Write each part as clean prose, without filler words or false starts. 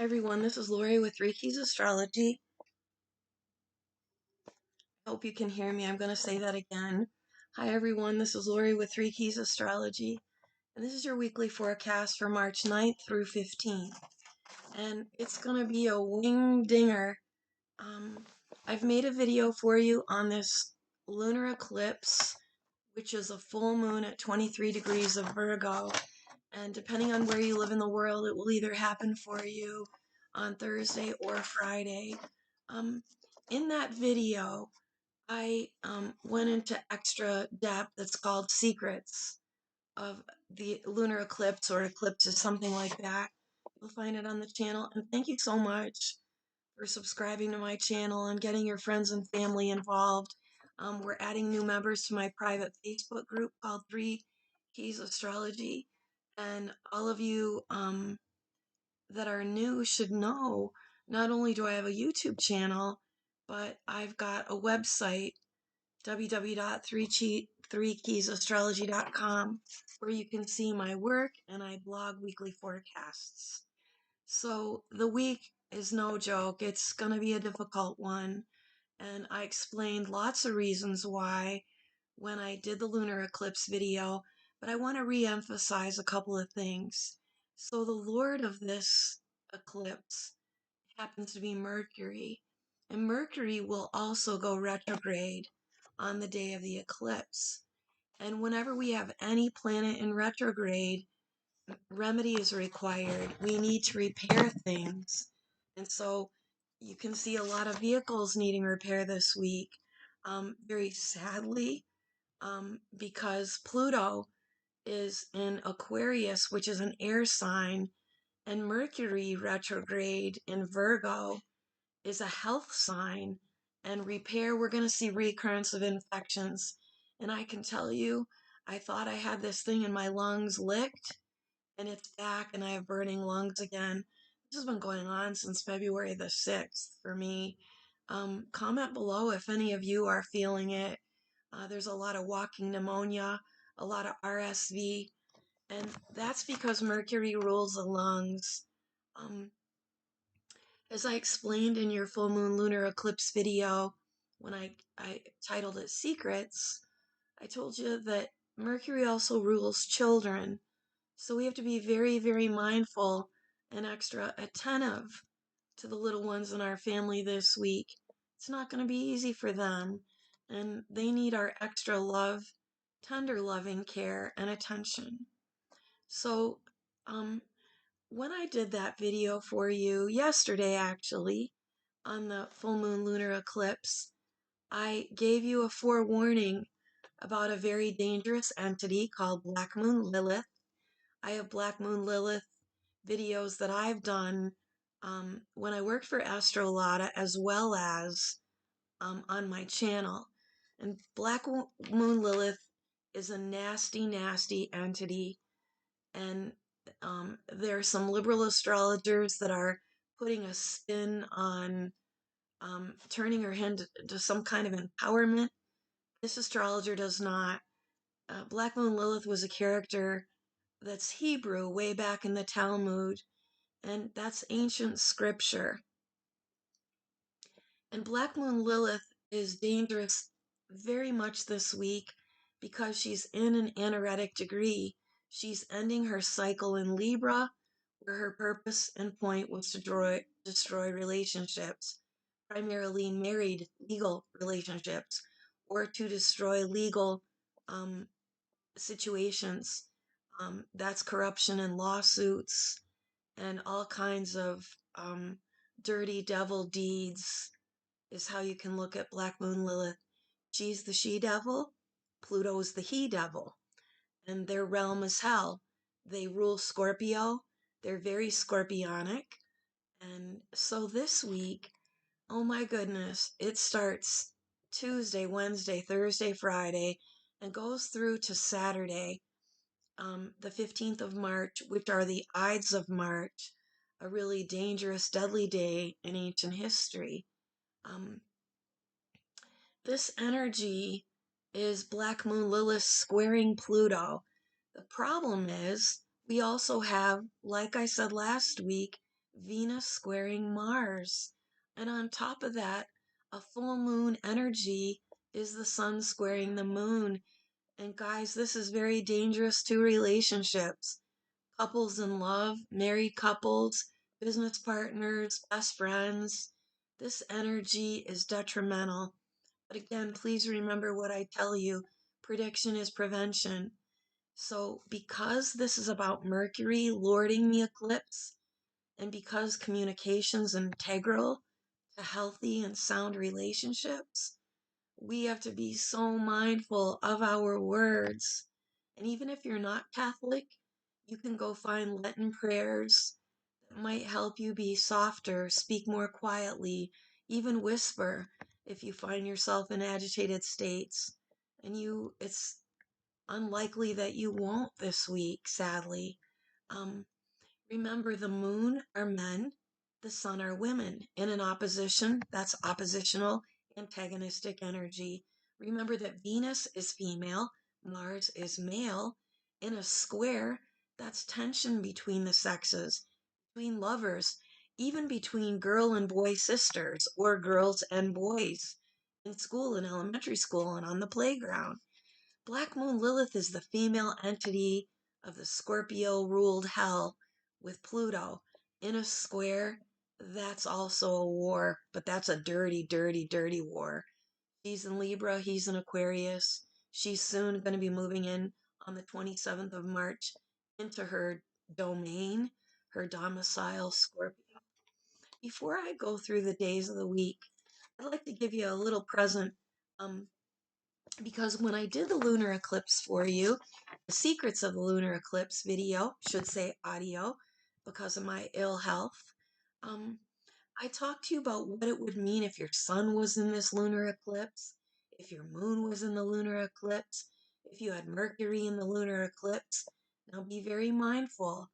Everyone, this is Lori with Three Keys Astrology. Hope you can hear me. I'm going to say that again. Hi everyone, this is Lori with Three Keys Astrology, and this is your weekly forecast for March 9th through 15th. And it's going to be a wing dinger. I've made a video for you on this lunar eclipse, which is a full moon at 23 degrees of Virgo. And depending on where you live in the world, it will either happen for you on Thursday or Friday. Um, in that video, I went into extra depth. It's called Secrets of the Lunar Eclipse or Eclipses, something like that. You'll find it on the channel. And thank you so much for subscribing to my channel and getting your friends and family involved. We're adding new members to my private Facebook group called Three Keys Astrology. And all of you that are new should know, not only do I have a YouTube channel, but I've got a website, www.3keysastrology.com, where you can see my work and I blog weekly forecasts. So the week is no joke. It's going to be a difficult one. And I explained lots of reasons why when I did the lunar eclipse video, but I want to re-emphasize a couple of things. So the lord of this eclipse happens to be Mercury, and Mercury will also go retrograde on the day of the eclipse. And whenever we have any planet in retrograde, remedy is required. We need to repair things. And so you can see a lot of vehicles needing repair this week. Very sadly, because Pluto is in Aquarius, which is an air sign, and Mercury retrograde in Virgo is a health sign. And repair, we're going to see recurrence of infections. And I can tell you, I thought I had this thing in my lungs licked, and it's back, and I have burning lungs again. This has been going on since February the 6th for me. Comment below if any of you are feeling it. There's a lot of walking pneumonia, a lot of RSV, and that's because Mercury rules the lungs. As I explained in your full moon lunar eclipse video, when I titled it Secrets, I told you that Mercury also rules children. So we have to be very, very mindful and extra attentive to the little ones in our family this week. It's not going to be easy for them, and they need our extra love, tender loving care and attention. So, when I did that video for you yesterday, actually, on the full moon lunar eclipse, I gave you a forewarning about a very dangerous entity called Black Moon Lilith. I have Black Moon Lilith videos that I've done when I worked for Astrology, as well as on my channel. And Black Moon Lilith is a nasty, nasty entity. And there are some liberal astrologers that are putting a spin on turning her into some kind of empowerment. This astrologer does not. Black Moon Lilith was a character that's Hebrew way back in the Talmud, and that's ancient scripture. And Black Moon Lilith is dangerous very much this week because she's in an anaretic degree. She's ending her cycle in Libra, where her purpose and point was to destroy relationships, primarily married legal relationships, or to destroy legal situations. That's corruption and lawsuits and all kinds of dirty devil deeds is how you can look at Black Moon Lilith. She's the she-devil, Pluto's the he-devil, and their realm is hell. They rule Scorpio. They're very scorpionic. And so this week, oh my goodness, it starts Tuesday, Wednesday, Thursday, Friday, and goes through to Saturday, the 15th of March, which are the Ides of March, a really dangerous, deadly day in ancient history. This energy is Black Moon Lilith squaring Pluto. The problem is we also have, like I said last week, Venus squaring Mars. And on top of that, a full moon energy is the sun squaring the moon. And guys, this is very dangerous to relationships. Couples in love, married couples, business partners, best friends. This energy is detrimental. But again, please remember what I tell you. Prediction is prevention. So, because this is about Mercury lording the eclipse, and because communication's integral to healthy and sound relationships, we have to be so mindful of our words. And even if you're not Catholic, you can go find Lenten prayers that might help you be softer, speak more quietly, even whisper if you find yourself in agitated states. And it's unlikely that you won't this week, sadly. Um, Remember, the moon are men, the sun are women. In an opposition, that's oppositional, antagonistic energy. Remember that Venus is female, Mars is male. In a square, that's tension between the sexes, between lovers, even between girl and boy sisters, or girls and boys in school, in elementary school, and on the playground. Black Moon Lilith is the female entity of the Scorpio ruled hell with Pluto in a square. That's also a war, but that's a dirty, dirty, dirty war. She's in Libra, he's in Aquarius. She's soon going to be moving in on the 27th of March into her domain, her domicile, Scorpio. Before I go through the days of the week, I'd like to give you a little present. Um, because when I did the lunar eclipse for you, the secrets of the lunar eclipse video, should say audio, because of my ill health, um, I talked to you about what it would mean if your sun was in this lunar eclipse, if your moon was in the lunar eclipse, if you had Mercury in the lunar eclipse. Now be very mindful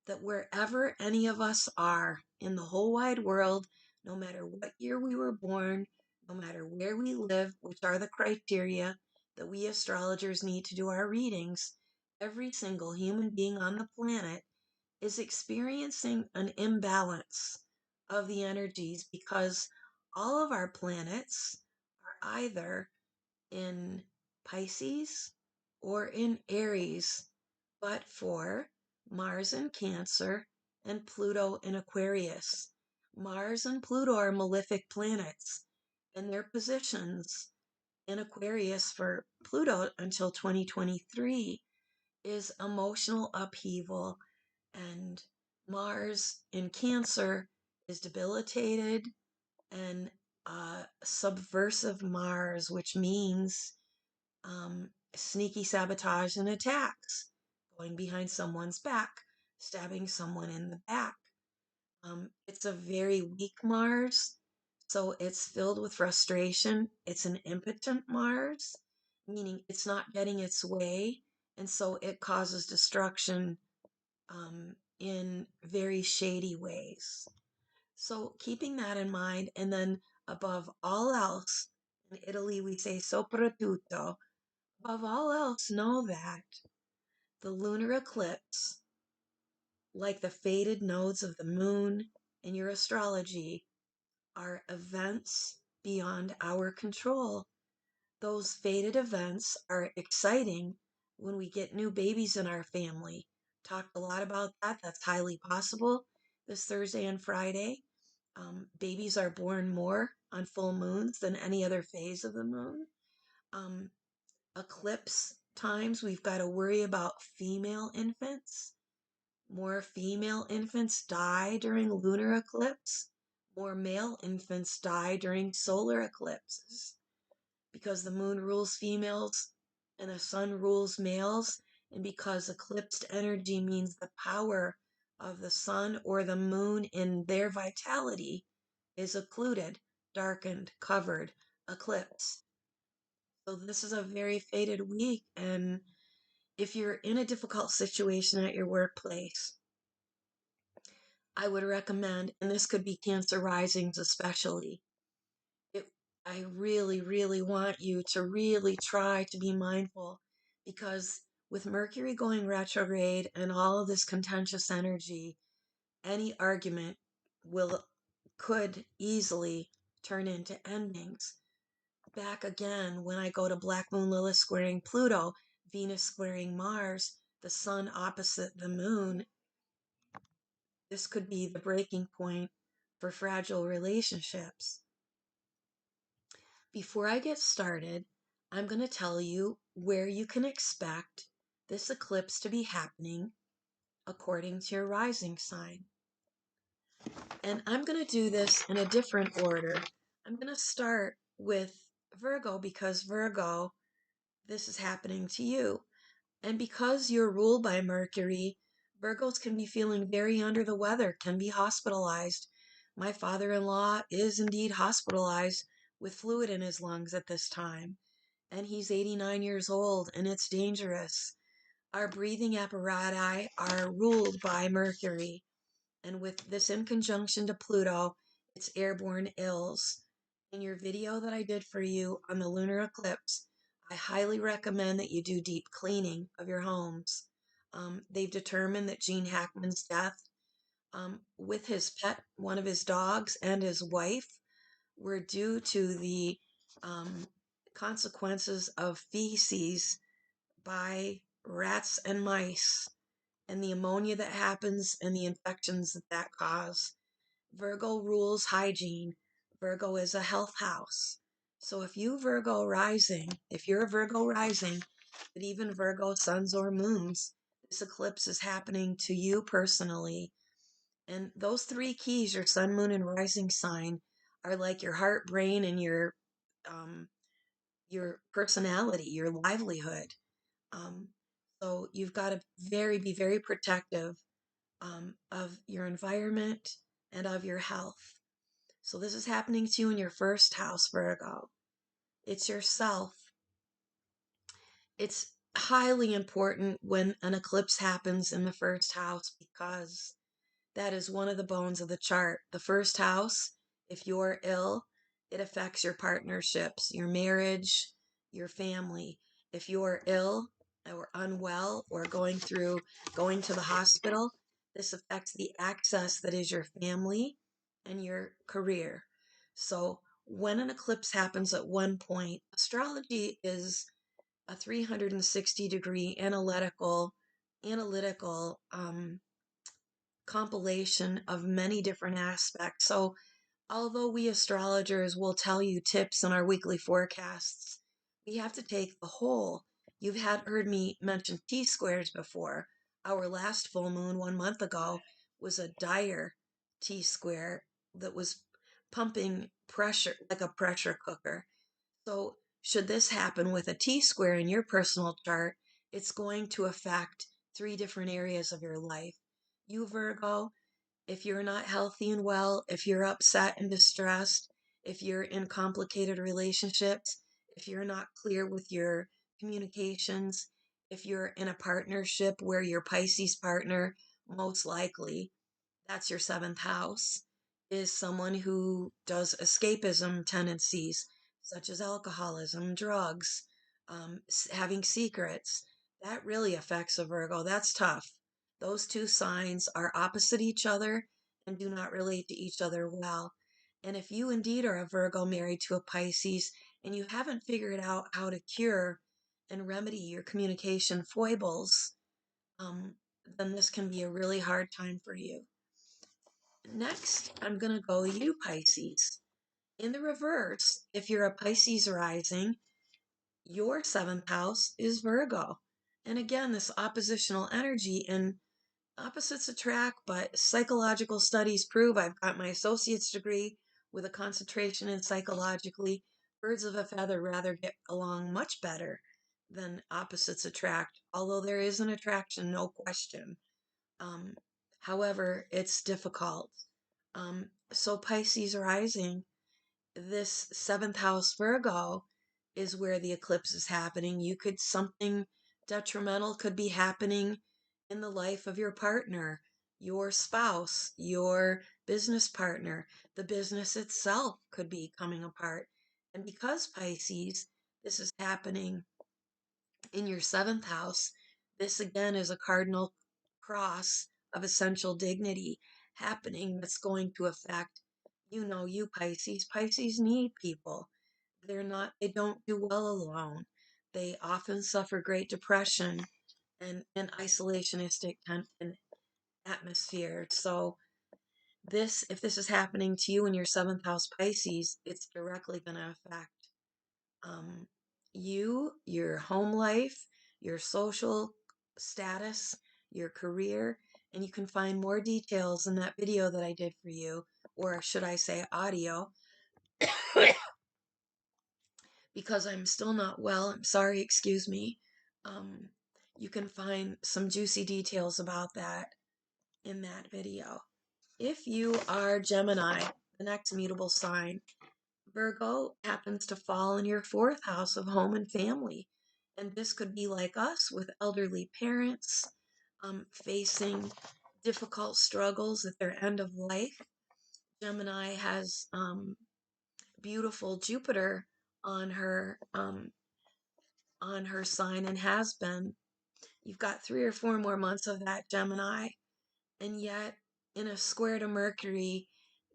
that wherever any of us are in the whole wide world, no matter what year we were born, no matter where we live, which are the criteria that we astrologers need to do our readings, every single human being on the planet is experiencing an imbalance of the energies because all of our planets are either in Pisces or in Aries, but for Mars in Cancer and Pluto in Aquarius. Mars and Pluto are malefic planets, and their positions in Aquarius for Pluto until 2023 is emotional upheaval, and Mars in Cancer is debilitated and subversive Mars, which means sneaky sabotage and attacks, going behind someone's back, stabbing someone in the back. It's a very weak Mars, so it's filled with frustration. It's an impotent Mars, meaning it's not getting its way, and so it causes destruction in very shady ways. So, keeping that in mind, and then above all else, in Italy we say soprattutto, above all else, know that the lunar eclipse, like the fated nodes of the moon in your astrology, are events beyond our control. Those fated events are exciting when we get new babies in our family. Talked a lot about that. That's highly possible this Thursday and Friday. Babies are born more on full moons than any other phase of the moon. Um, Eclipse times, we've got to worry about female infants. More female infants die during lunar eclipse. More male infants die during solar eclipses because the moon rules females and the sun rules males, and because eclipsed energy means the power of the sun or the moon in their vitality is occluded, darkened, covered, eclipsed. So this is a very fated week, and if you're in a difficult situation at your workplace, I would recommend, and this could be Cancer risings especially, it, I really, really want you to really try to be mindful because with Mercury going retrograde and all of this contentious energy, any argument will could easily turn into endings. Back again when I go to Black Moon Lilith squaring Pluto, Venus squaring Mars, the sun opposite the moon, this could be the breaking point for fragile relationships. Before I get started, I'm going to tell you where you can expect this eclipse to be happening according to your rising sign. And I'm going to do this in a different order. I'm going to start with Virgo because Virgo, this is happening to you. And because you're ruled by Mercury, Virgos can be feeling very under the weather, can be hospitalized. My father-in-law is indeed hospitalized with fluid in his lungs at this time, and he's 89 years old, and it's dangerous. Our breathing apparatus are ruled by Mercury, and with this in conjunction to Pluto, it's airborne ills. In your video that I did for you on the lunar eclipse, I highly recommend that you do deep cleaning of your homes. They've determined that Gene Hackman's death with his pet, one of his dogs, and his wife were due to the um, consequences of feces by rats and mice and the ammonia that happens and the infections that that cause. Virgo rules hygiene. Virgo is a health house. So if you're a Virgo rising, but even Virgo suns or moons, this eclipse is happening to you personally. And those three keys, your sun, moon, and rising sign, are like your heart, brain, and um, your personality, your livelihood. Um, so you've got to be very protective of your environment and of your health. So this is happening to you in your first house, Virgo. It's yourself. It's highly important when an eclipse happens in the first house because that is one of the bones of the chart. The first house, if you're ill, it affects your partnerships, your marriage, your family. If you're ill or unwell or going to the hospital, this affects the access that is your family and your career. So when an eclipse happens at one point, astrology is a 360-degree analytical compilation of many different aspects. So although we astrologers will tell you tips in our weekly forecasts, we have to take the whole. You've heard me mention T-squares before. Our last full moon 1 month ago was a dire T-square that was pumping pressure like a pressure cooker. So should this happen with a T-square in your personal chart, it's going to affect three different areas of your life. You, Virgo, if you're not healthy and well, if you're upset and distressed, if you're in complicated relationships, if you're not clear with your communications, if you're in a partnership where your Pisces partner, most likely, that's your seventh house, is someone who does escapism tendencies, such as alcoholism, drugs, having secrets. That really affects a Virgo. That's tough. Those two signs are opposite each other and do not relate to each other well. And if you indeed are a Virgo married to a Pisces and you haven't figured out how to cure and remedy your communication foibles, um, then this can be a really hard time for you. Next, I'm going to go you, Pisces. In the reverse, if you're a Pisces rising, your seventh house is Virgo. And again, this oppositional energy and opposites attract, but psychological studies prove I've got my associate's degree with a concentration in psychologically. Birds of a feather rather get along much better than opposites attract, although there is an attraction, no question. Um, However, it's difficult. So Pisces rising, this seventh house Virgo is where the eclipse is happening. Something detrimental could be happening in the life of your partner, your spouse, your business partner. The business itself could be coming apart. And because Pisces, this is happening in your seventh house, this again is a cardinal cross of essential dignity. happening that's going to affect, you Pisces. Pisces need people. They don't do well alone. They often suffer great depression and an isolationistic atmosphere. So if this is happening to you in your seventh house Pisces, it's directly going to affect um, your home life, your social status, your career, and you can find more details in that video that I did for you, or should I say audio, because I'm still not well. I'm sorry, excuse me. Um, you can find some juicy details about that in that video. If you are Gemini, the next mutable sign, Virgo happens to fall in your fourth house of home and family. And this could be like us with elderly parents facing difficult struggles at their end of life. Gemini has beautiful Jupiter on her sign and has been. You've got 3 or 4 more months of that, Gemini. And yet, in a square to Mercury,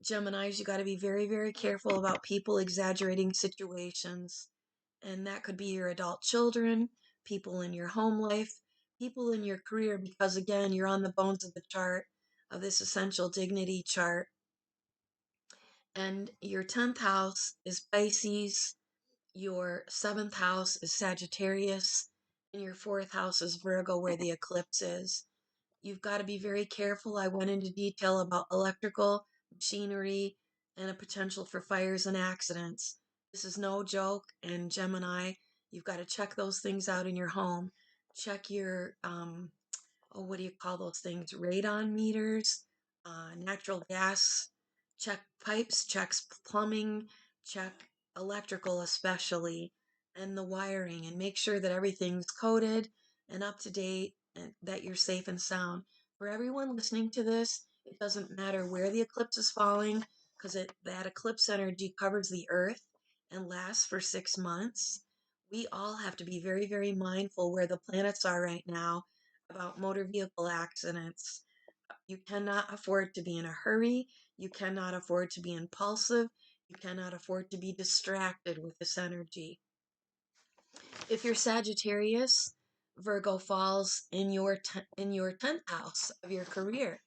Geminis, you got to be very, very careful about people exaggerating situations. And that could be your adult children, people in your home life, people in your career, because again, you're on the bones of the chart, of this essential dignity chart. And your 10th house is Pisces, your 7th house is Sagittarius, and your 4th house is Virgo, where the eclipse is. You've got to be very careful. I went into detail about electrical, machinery, and a potential for fires and accidents. This is no joke, and Gemini, you've got to check those things out in your home. Check your what do you call those things? Radon meters, natural gas, check pipes, checks plumbing, check electrical especially, and the wiring, and make sure that everything's coded and up to date and that you're safe and sound. For everyone listening to this, it doesn't matter where the eclipse is falling because that eclipse energy covers the earth and lasts for 6 months. We all have to be very, very mindful where the planets are right now about motor vehicle accidents. You cannot afford to be in a hurry. You cannot afford to be impulsive. You cannot afford to be distracted with this energy. If you're Sagittarius, Virgo falls in your 10th house of your career.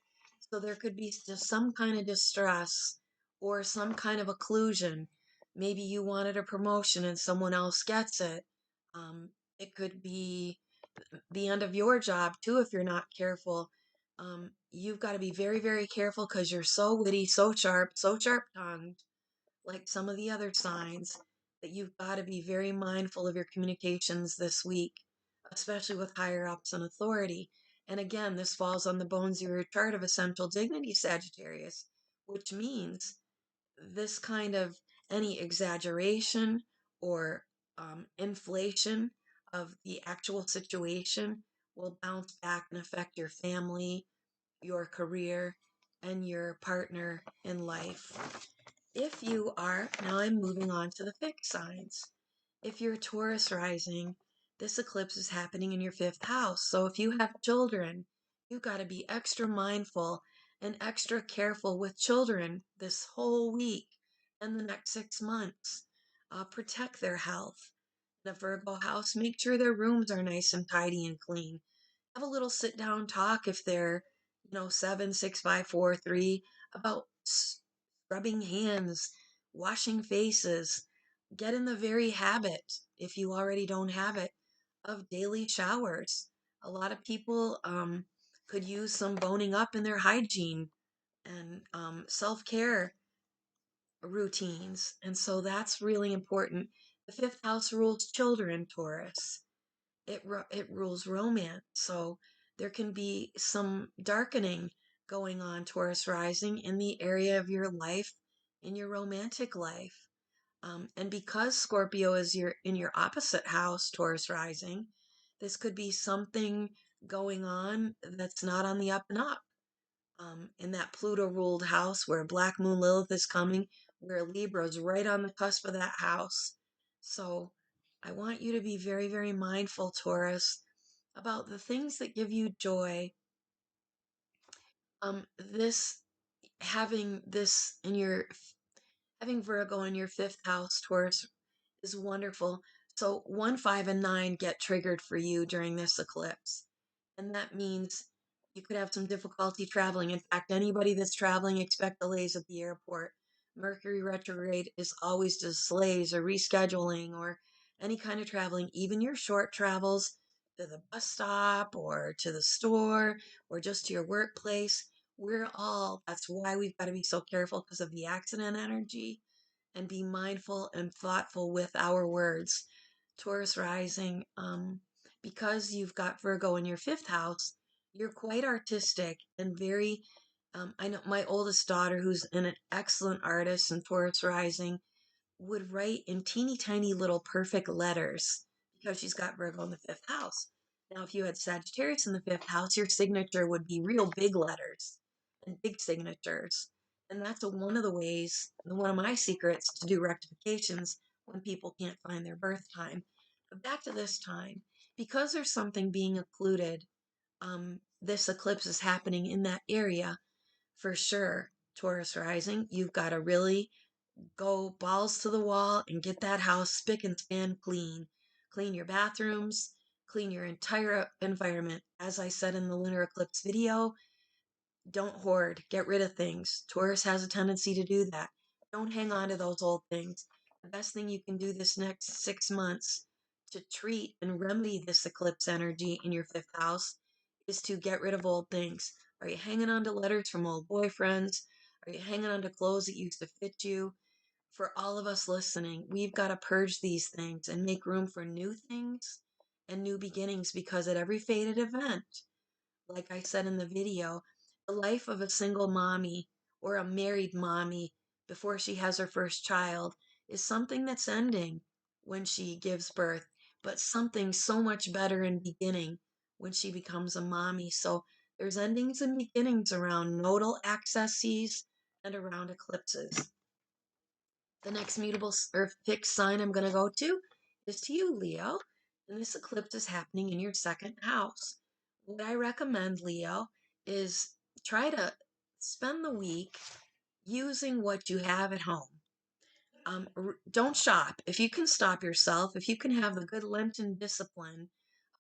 So there could be just some kind of distress or some kind of occlusion. Maybe you wanted a promotion and someone else gets it. It could be the end of your job too if you're not careful. You've got to be very, very careful because you're so witty, so sharp tongued, like some of the other signs, that you've got to be very mindful of your communications this week, especially with higher ups and authority. And again, this falls on the bones of your chart of essential dignity, Sagittarius, which means this kind of any exaggeration or inflation of the actual situation will bounce back and affect your family, your career, and your partner in life. If you are, now I'm moving on to the fixed signs. If you're Taurus rising, this eclipse is happening in your fifth house. So if you have children, you've got to be extra mindful and extra careful with children this whole week and the next 6 months. Protect their health. The Virgo house, make sure their rooms are nice and tidy and clean. Have a little sit down talk if they're, 7, 6, 5, 4, 3, about scrubbing hands, washing faces. Get in the very habit, if you already don't have it, of daily showers. A lot of people could use some boning up in their hygiene and self care routines. And so that's really important. The fifth house rules children, Taurus. It rules romance. So there can be some darkening going on, Taurus rising, in the area of your life, in your romantic life. And because Scorpio is in your opposite house, Taurus rising, this could be something going on that's not on the up and up. In that Pluto ruled house where Black Moon Lilith is coming, where Libra is right on the cusp of that house. So I want you to be very, very mindful, Taurus, about the things that give you joy. This having this in your having Virgo in your fifth house, Taurus, is wonderful. So 1, 5, and 9 get triggered for you during this eclipse. And that means you could have some difficulty traveling. In fact, anybody that's traveling, expect delays at the airport. Mercury retrograde is always delays or rescheduling or any kind of traveling, even your short travels to the bus stop or to the store or just to your workplace. That's why we've got to be so careful because of the accident energy and be mindful and thoughtful with our words. Taurus rising, because you've got Virgo in your fifth house, you're quite artistic and very. I know my oldest daughter, who's an excellent artist and Taurus rising, would write in teeny tiny little perfect letters because she's got Virgo in the fifth house. Now, if you had Sagittarius in the fifth house, your signature would be real big letters and big signatures. And that's one of the ways, one of my secrets to do rectifications when people can't find their birth time. But back to this time, because there's something being occluded, this eclipse is happening in that area for sure. Taurus rising, you've got to really go balls to the wall and get that house spick and span clean. Clean your bathrooms, clean your entire environment. As I said in the lunar eclipse video, don't hoard, get rid of things. Taurus has a tendency to do that. Don't hang on to those old things. The best thing you can do this next 6 months to treat and remedy this eclipse energy in your fifth house is to get rid of old things. Are you hanging on to letters from old boyfriends? Are you hanging on to clothes that used to fit you? For all of us listening, we've got to purge these things and make room for new things and new beginnings because at every fated event, like I said in the video, the life of a single mommy or a married mommy before she has her first child is something that's ending when she gives birth, but something so much better in beginning when she becomes a mommy. So there's endings and beginnings around nodal accesses and around eclipses. The next mutable or fixed sign I'm going to go to is to you, Leo. And this eclipse is happening in your second house. What I recommend, Leo, is try to spend the week using what you have at home. Don't shop. If you can stop yourself, if you can have the good Lenten discipline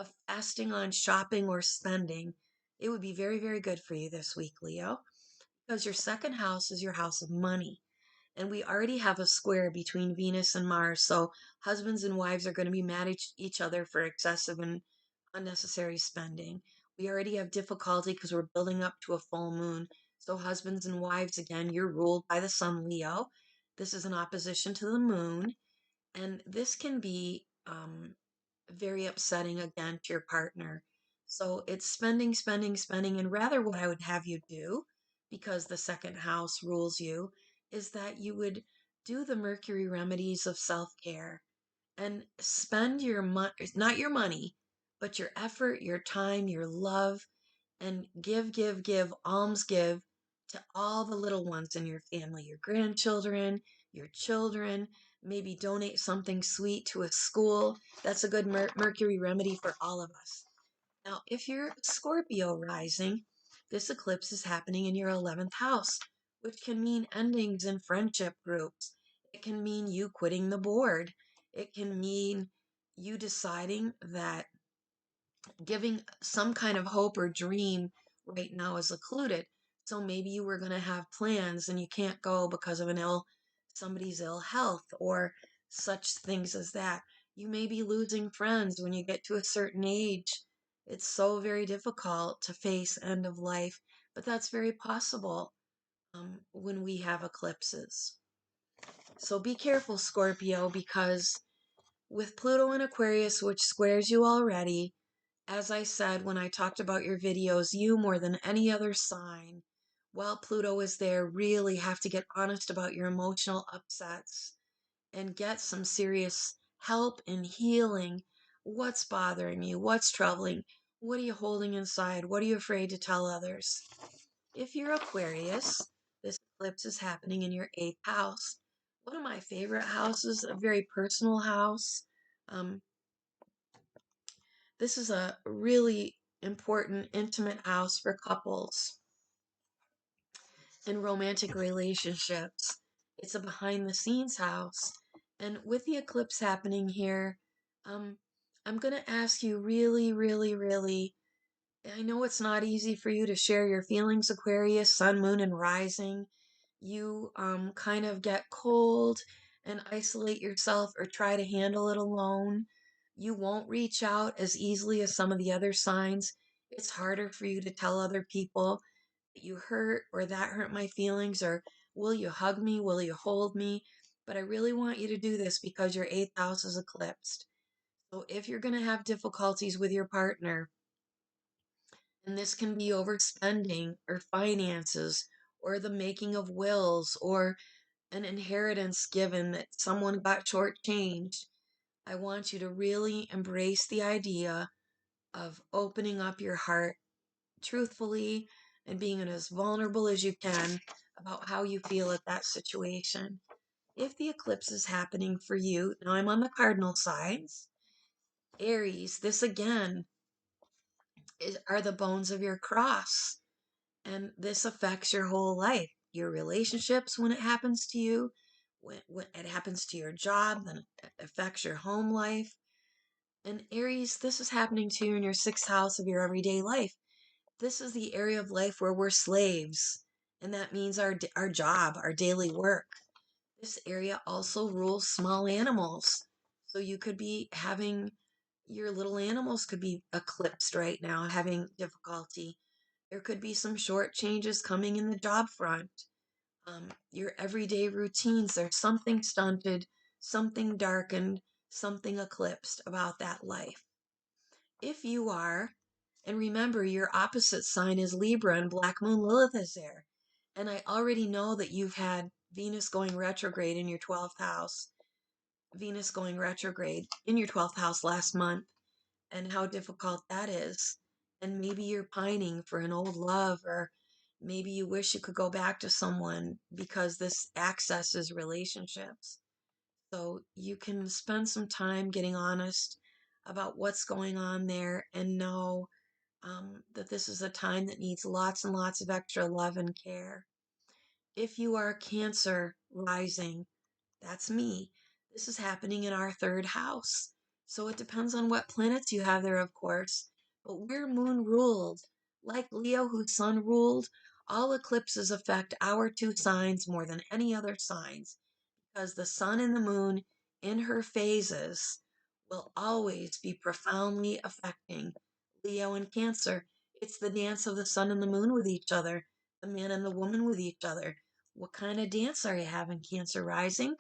of fasting on shopping or spending, it would be very, very good for you this week, Leo, because your second house is your house of money. And we already have a square between Venus and Mars. So husbands and wives are going to be mad at each other for excessive and unnecessary spending. We already have difficulty because we're building up to a full moon. So husbands and wives, again, you're ruled by the sun, Leo. This is an opposition to the moon. And this can be very upsetting again to your partner. So it's spending, spending, spending. And rather, what I would have you do, because the second house rules you, is that you would do the Mercury remedies of self care and spend your money, not your money, but your effort, your time, your love, and give, alms give to all the little ones in your family, your grandchildren, your children. Maybe donate something sweet to a school. That's a good Mercury remedy for all of us. Now, if you're Scorpio rising, this eclipse is happening in your 11th house, which can mean endings in friendship groups. It can mean you quitting the board. It can mean you deciding that giving some kind of hope or dream right now is occluded. So maybe you were going to have plans and you can't go because of somebody's ill health or such things as that. You may be losing friends when you get to a certain age. It's so very difficult to face end of life, but that's very possible when we have eclipses. So be careful, Scorpio, because with Pluto in Aquarius, which squares you already, as I said when I talked about your videos, you more than any other sign, while Pluto is there, really have to get honest about your emotional upsets and get some serious help in healing. What's bothering you? What's troubling? What are you holding inside? What are you afraid to tell others? If you're Aquarius, this eclipse is happening in your eighth house. One of my favorite houses, a very personal house. Um, This is a really important, intimate house for couples. in romantic relationships. It's a behind the scenes house. And with the eclipse happening here, um, I'm going to ask you really, really, really. I know it's not easy for you to share your feelings, Aquarius, sun, moon, and rising. You kind of get cold and isolate yourself or try to handle it alone. You won't reach out as easily as some of the other signs. It's harder for you to tell other people that you hurt or that hurt my feelings or will you hug me? Will you hold me? But I really want you to do this because your eighth house is eclipsed. So if you're going to have difficulties with your partner, and this can be overspending or finances or the making of wills or an inheritance given that someone got shortchanged, I want you to really embrace the idea of opening up your heart truthfully and being as vulnerable as you can about how you feel at that situation. If the eclipse is happening for you, now I'm on the cardinal signs. Aries, this again are the bones of your cross. And this affects your whole life, your relationships when it happens to you, when it happens to your job, then it affects your home life. And Aries, this is happening to you in your sixth house of your everyday life. This is the area of life where we're slaves. And that means our job, our daily work. This area also rules small animals. So you could be having your little animals could be eclipsed right now, having difficulty. There could be some short changes coming in the job front. Your everyday routines, there's something stunted, something darkened, something eclipsed about that life. If you are, and remember, your opposite sign is Libra and Black Moon Lilith is there. And I already know that you've had Venus going retrograde in your 12th house, Venus going retrograde in your 12th house last month, and how difficult that is. And maybe you're pining for an old love, or maybe you wish you could go back to someone because this accesses relationships. So you can spend some time getting honest about what's going on there and know that this is a time that needs lots and lots of extra love and care. If you are Cancer rising, that's me. This is happening in our third house. So it depends on what planets you have there, of course. But we're moon ruled. Like Leo, whose sun ruled, all eclipses affect our two signs more than any other signs because the sun and the moon in her phases will always be profoundly affecting Leo and Cancer. It's the dance of the sun and the moon with each other, the man and the woman with each other. What kind of dance are you having, Cancer rising?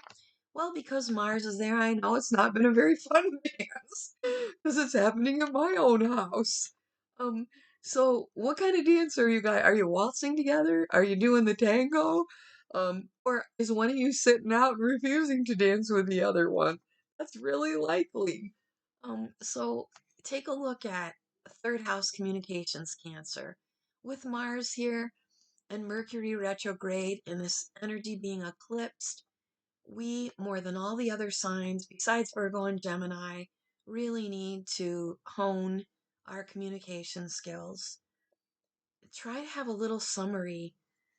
Well, because Mars is there, I know it's not been a very fun dance because it's happening in my own house. Um, so what kind of dance are you guys? Are you waltzing together? Are you doing the tango? Or is one of you sitting out and refusing to dance with the other one? That's really likely. So take a look at third house communications, Cancer. With Mars here and Mercury retrograde and this energy being eclipsed, we, more than all the other signs, besides Virgo and Gemini, really need to hone our communication skills. Try to have a little summary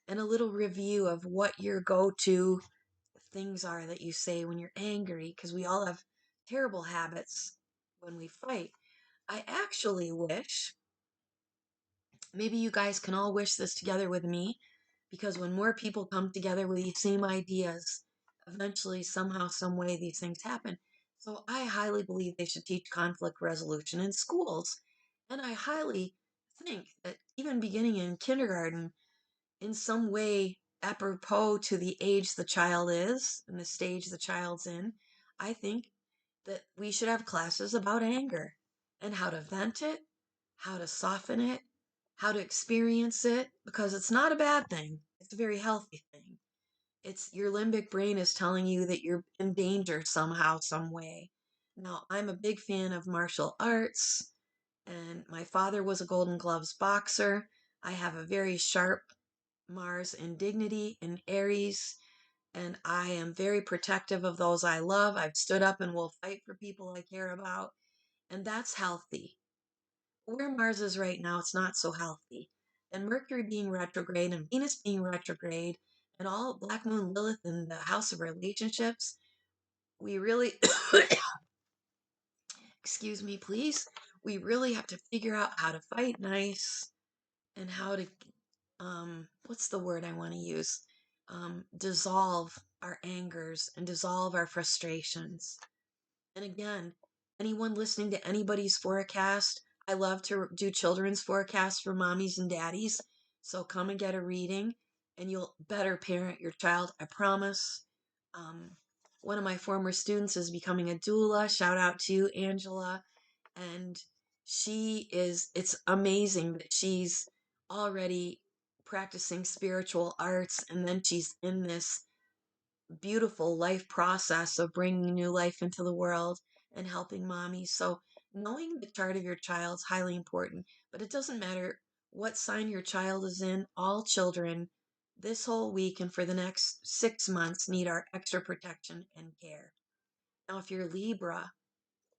and a little review of what your go to things are that you say when you're angry, because we all have terrible habits when we fight. I actually wish maybe you guys can all wish this together with me because when more people come together with these same ideas, eventually, somehow, some way, these things happen. So I highly believe they should teach conflict resolution in schools. And I highly think that even beginning in kindergarten, in some way, apropos to the age the child is and the stage the child's in, I think that we should have classes about anger and how to vent it, how to soften it, how to experience it, because it's not a bad thing. It's a very healthy thing. It's your limbic brain is telling you that you're in danger somehow, some way. Now, I'm a big fan of martial arts, and my father was a Golden Gloves boxer. I have a very sharp Mars in dignity in Aries, and I am very protective of those I love. I've stood up and will fight for people I care about, and that's healthy. Where Mars is right now, it's not so healthy. And Mercury being retrograde and Venus being retrograde and all Black Moon Lilith in the house of relationships, we really, excuse me, please, we really have to figure out how to fight nice and how to, what's the word I want to use? Dissolve our angers and dissolve our frustrations. And again, anyone listening to anybody's forecast, I love to do children's forecasts for mommies and daddies. So come and get a reading and you'll better parent your child, I promise. Um, one of my former students is becoming a doula. Shout out to you, Angela. And it's amazing that she's already practicing spiritual arts and then she's in this beautiful life process of bringing new life into the world and helping mommy. So, knowing the chart of your child is highly important, but it doesn't matter what sign your child is in. All children this whole week and for the next 6 months need our extra protection and care. Now, if you're Libra,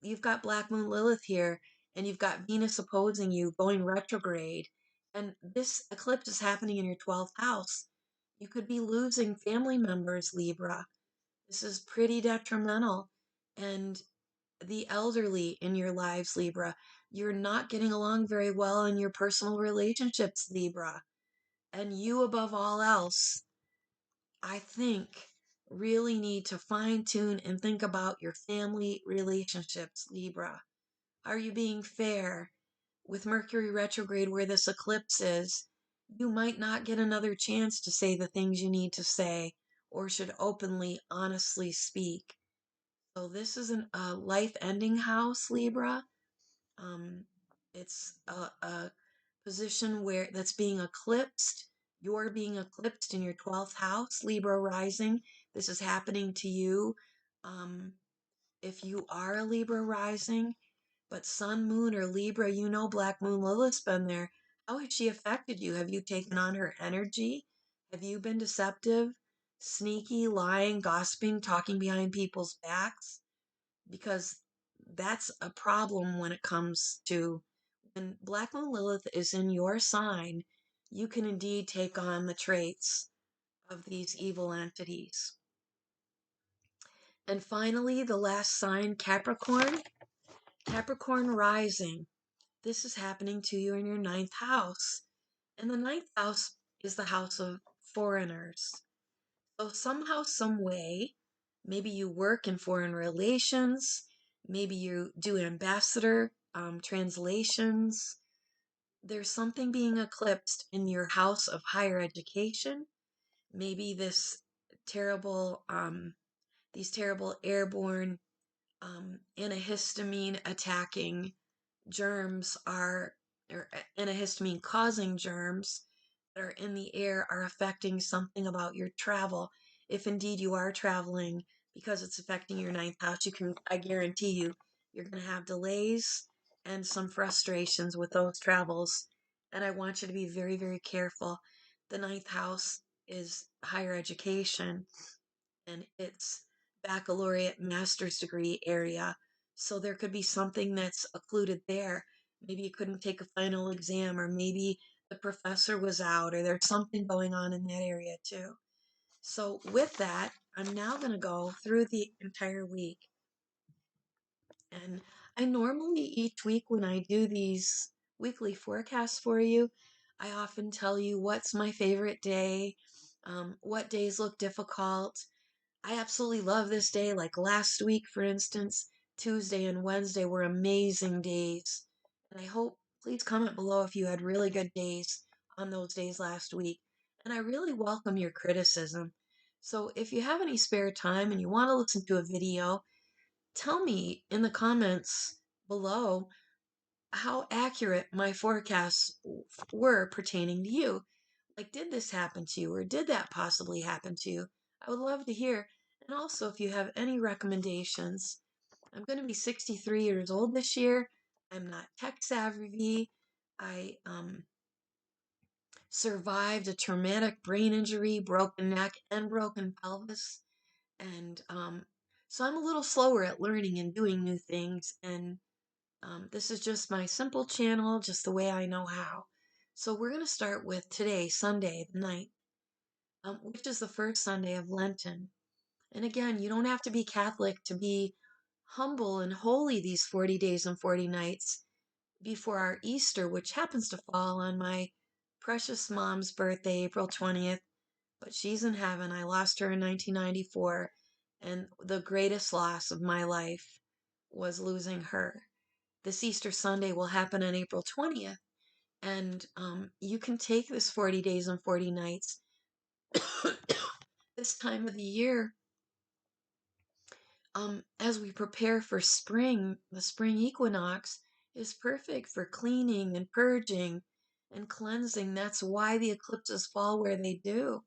you've got Black Moon Lilith here and you've got Venus opposing you, going retrograde, and this eclipse is happening in your 12th house. You could be losing family members, Libra. This is pretty detrimental. And the elderly in your lives, Libra, you're not getting along very well in your personal relationships, Libra. And you, above all else, I think, really need to fine tune and think about your family relationships, Libra. Are you being fair? With Mercury retrograde, where this eclipse is, you might not get another chance to say the things you need to say or should openly, honestly speak. So this is a life-ending house, Libra. Um, it's a position where that's being eclipsed. You're being eclipsed in your 12th house, Libra rising. This is happening to you. Um, if you are a Libra rising, but Sun, Moon, or Libra, you know Black Moon Lilith's been there. How has she affected you? Have you taken on her energy? Have you been deceptive, sneaky, lying, gossiping, talking behind people's backs? Because that's a problem when it comes to when Black Moon Lilith is in your sign, you can indeed take on the traits of these evil entities. And finally, the last sign, Capricorn. Capricorn rising. This is happening to you in your ninth house. And the ninth house is the house of foreigners. So somehow, some way, maybe you work in foreign relations, maybe you do ambassador translations. There's something being eclipsed in your house of higher education. Maybe terrible, these terrible airborne antihistamine attacking germs are, or antihistamine causing germs that are in the air are affecting something about your travel. If indeed you are traveling because it's affecting your ninth house, I guarantee you, you're going to have delays and some frustrations with those travels. And I want you to be very, very careful. The ninth house is higher education and it's baccalaureate master's degree area. So there could be something that's occluded there. Maybe you couldn't take a final exam, or maybe the professor was out, or there's something going on in that area too. So with that, I'm now going to go through the entire week. And I normally each week when I do these weekly forecasts for you, I often tell you what's my favorite day, what days look difficult. I absolutely love this day. Like last week, for instance, Tuesday and Wednesday were amazing days. And I hope, please comment below if you had really good days on those days last week. And I really welcome your criticism. So if you have any spare time and you want to listen to a video, tell me in the comments below how accurate my forecasts were pertaining to you. Like, did this happen to you, or did that possibly happen to you? I would love to hear. And also, if you have any recommendations, I'm going to be 63 years old this year. I'm not tech savvy. I survived a traumatic brain injury, broken neck, and broken pelvis. And so I'm a little slower at learning and doing new things. And this is just my simple channel, just the way I know how. So we're going to start with today, Sunday, the 9th, which is the first Sunday of Lenten. And again, you don't have to be Catholic to be humble and holy these 40 days and 40 nights before our Easter, which happens to fall on my precious mom's birthday, April 20th. But she's in heaven. I lost her in 1994, and the greatest loss of my life was losing her. This Easter Sunday will happen on April 20th, and you can take this 40 days and 40 nights this time of the year, as we prepare for spring. The spring equinox is perfect for cleaning and purging and cleansing. That's why the eclipses fall where they do,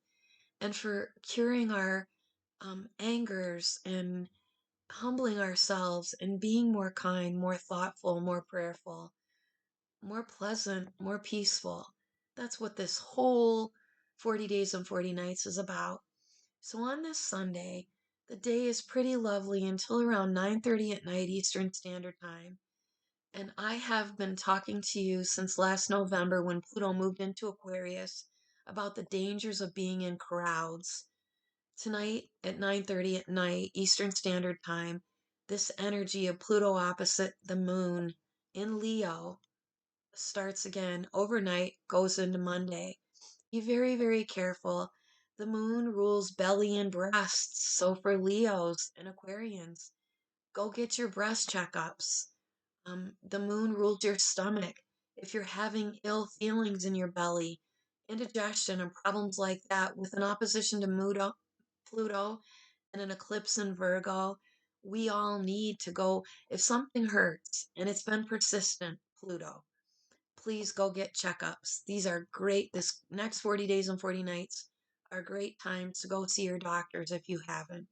and for curing our angers and humbling ourselves and being more kind, more thoughtful, more prayerful, more pleasant, more peaceful. That's what this whole 40 days and 40 nights is about. So on this Sunday, the day is pretty lovely until around 9:30 at night Eastern Standard Time. And I have been talking to you since last November when Pluto moved into Aquarius about the dangers of being in crowds. Tonight at 9:30 at night Eastern Standard Time, this energy of Pluto opposite the moon in Leo starts again overnight, goes into Monday. Be very, very careful. The moon rules belly and breasts. So for Leos and Aquarians, go get your breast checkups. The moon rules your stomach. If you're having ill feelings in your belly, indigestion and problems like that, with an opposition to Pluto and an eclipse in Virgo, we all need to go. If something hurts and it's been persistent, Pluto, please go get checkups. These are great. This next 40 days and 40 nights are great times to go see your doctors if you haven't.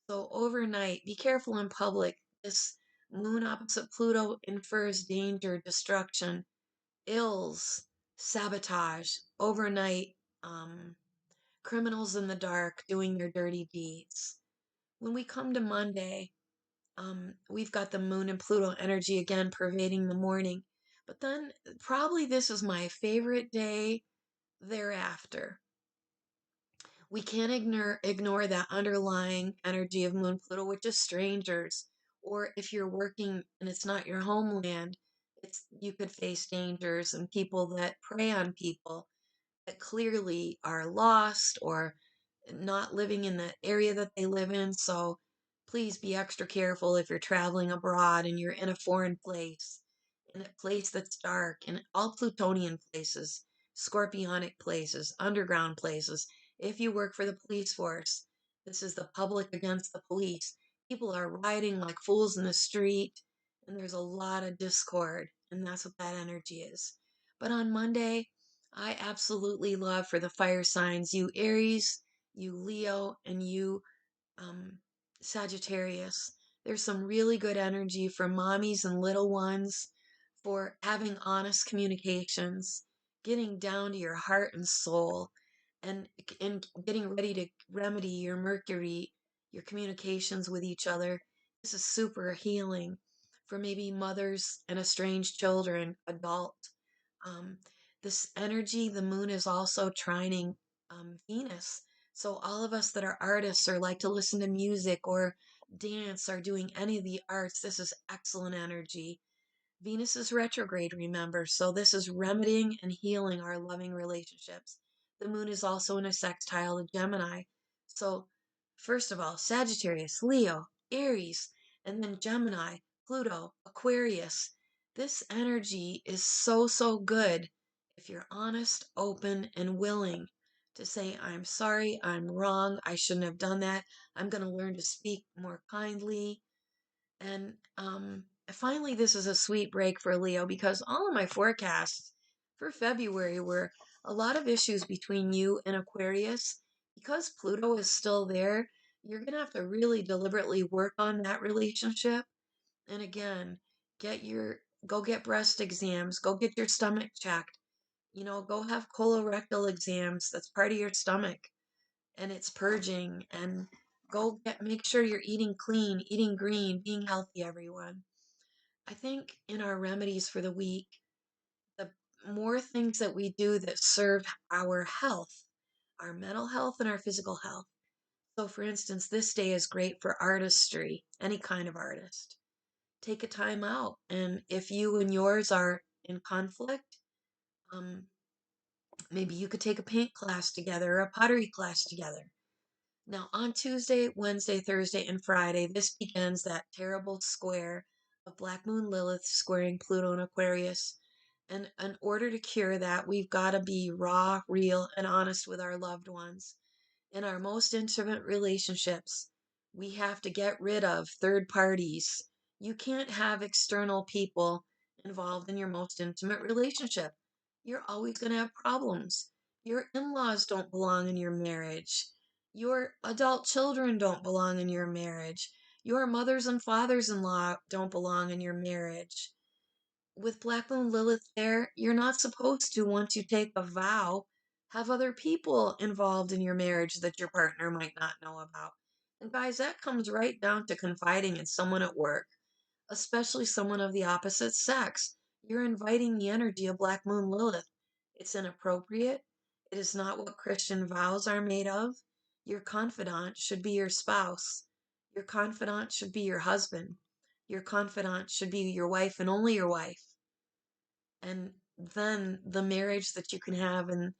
So overnight, be careful in public. This moon opposite Pluto infers danger, destruction, ills, sabotage, overnight, criminals in the dark doing their dirty deeds. When we come to Monday, we've got the moon and Pluto energy again pervading the morning. But then probably this is my favorite day thereafter. We can't ignore that underlying energy of moon Pluto, which is strangers. Or if you're working and it's not your homeland, it's you could face dangers and people that prey on people that clearly are lost or not living in the area that they live in. So please be extra careful if you're traveling abroad and you're in a foreign place, in a place that's dark, in all Plutonian places, scorpionic places, underground places. If you work for the police force, this is the public against the police. People are rioting like fools in the street, and there's a lot of discord, and that's what that energy is. But on Monday, I absolutely love for the fire signs, you Aries, you Leo, and you um, Sagittarius. There's some really good energy for mommies and little ones, for having honest communications, getting down to your heart and soul, and getting ready to remedy your Mercury, your communications with each other. This is super healing for maybe mothers and estranged children, adult. Um, this energy, the moon is also trining Venus. So all of us that are artists or like to listen to music or dance or doing any of the arts, this is excellent energy. Venus is retrograde, remember, so this is remedying and healing our loving relationships. The moon is also in a sextile to Gemini. So, first of all, Sagittarius, Leo, Aries, and then Gemini, Pluto, Aquarius. This energy is so, so good if you're honest, open, and willing to say, I'm sorry, I'm wrong, I shouldn't have done that. I'm going to learn to speak more kindly. And finally, this is a sweet break for Leo because all of my forecasts for February were a lot of issues between you and Aquarius. Because Pluto is still there, you're going to have to really deliberately work on that relationship. And again, get your go get breast exams, go get your stomach checked. Go have colorectal exams. That's part of your stomach and it's purging, and make sure you're eating clean, eating green, being healthy, everyone. I think in our remedies for the week, the more things that we do that serve our health, our mental health and our physical health. So, for instance, this day is great for artistry, any kind of artist. Take a time out, and if you and yours are in conflict, um, maybe you could take a paint class together or a pottery class together. Now, on Tuesday, Wednesday, Thursday, and Friday, this begins that terrible square of Black Moon Lilith squaring Pluto and Aquarius. And in order to cure that, we've got to be raw, real, and honest with our loved ones. In our most intimate relationships, we have to get rid of third parties. You can't have external people involved in your most intimate relationship. You're always going to have problems. Your in laws don't belong in your marriage. Your adult children don't belong in your marriage. Your mothers and fathers in law don't belong in your marriage. With Black Moon Lilith there, you're not supposed to, once you take a vow, have other people involved in your marriage that your partner might not know about. And guys, that comes right down to confiding in someone at work, especially someone of the opposite sex. You're inviting the energy of Black Moon Lilith. It's inappropriate. It is not what Christian vows are made of. Your confidant should be your spouse. Your confidant should be your husband. Your confidant should be your wife and only your wife. And then the marriage that you can have and